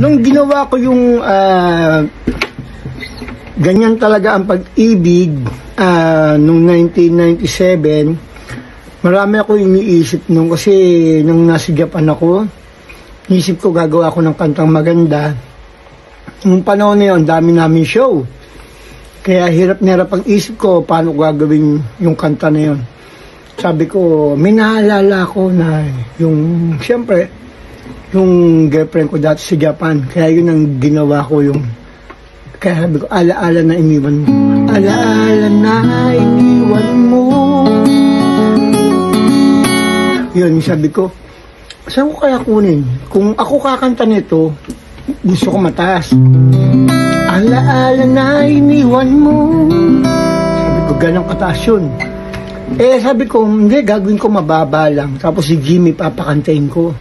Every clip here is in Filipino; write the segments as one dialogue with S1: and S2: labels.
S1: Nung ginawa ko yung ganyan talaga ang pag-ibig nung 1997, marami ako iniisip nung kasi nung nasa Japan ako, inisip ko gagawa ako ng kantang maganda. Nung panahon na yun, dami namin show. Kaya hirap na hirap ang isip ko paano gagawin yung kanta na yun. Sabi ko, may naalala ko na yung, siyempre, yung girlfriend ko dati sa Japan. Kaya yun ang ginawa ko yung, kaya sabi ko, alaala na iniwan mo. Alaala na iniwan mo. Yun, sabi ko, saan ko kaya kunin? Kung ako kakanta nito, gusto ko mataas. Alaala na iniwan mo. Sabi ko, ganang kataas yun. Sabi ko, hindi, gagawin ko mababa lang. Tapos si Jimmy papakantayin ko.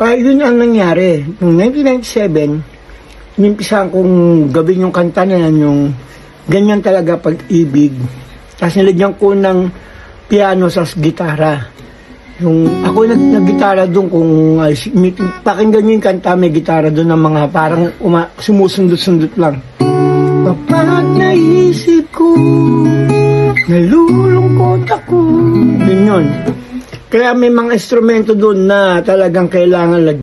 S1: Kaya yun ang nangyari. Noong 1997, inimpisahan kong gawin yung kanta na yan, yung ganyan talaga pag-ibig. Tapos nilagyan ko ng piano sa gitara. Yung, ako nag-gitara doon kung pakinggan nyo yung kanta, may gitara doon ng mga parang sumusundot-sundot lang. Kapag naisip ko, nalulungkot ako. Yun yun. Kaya may mga instrumento doon na talagang kailangan lagyan.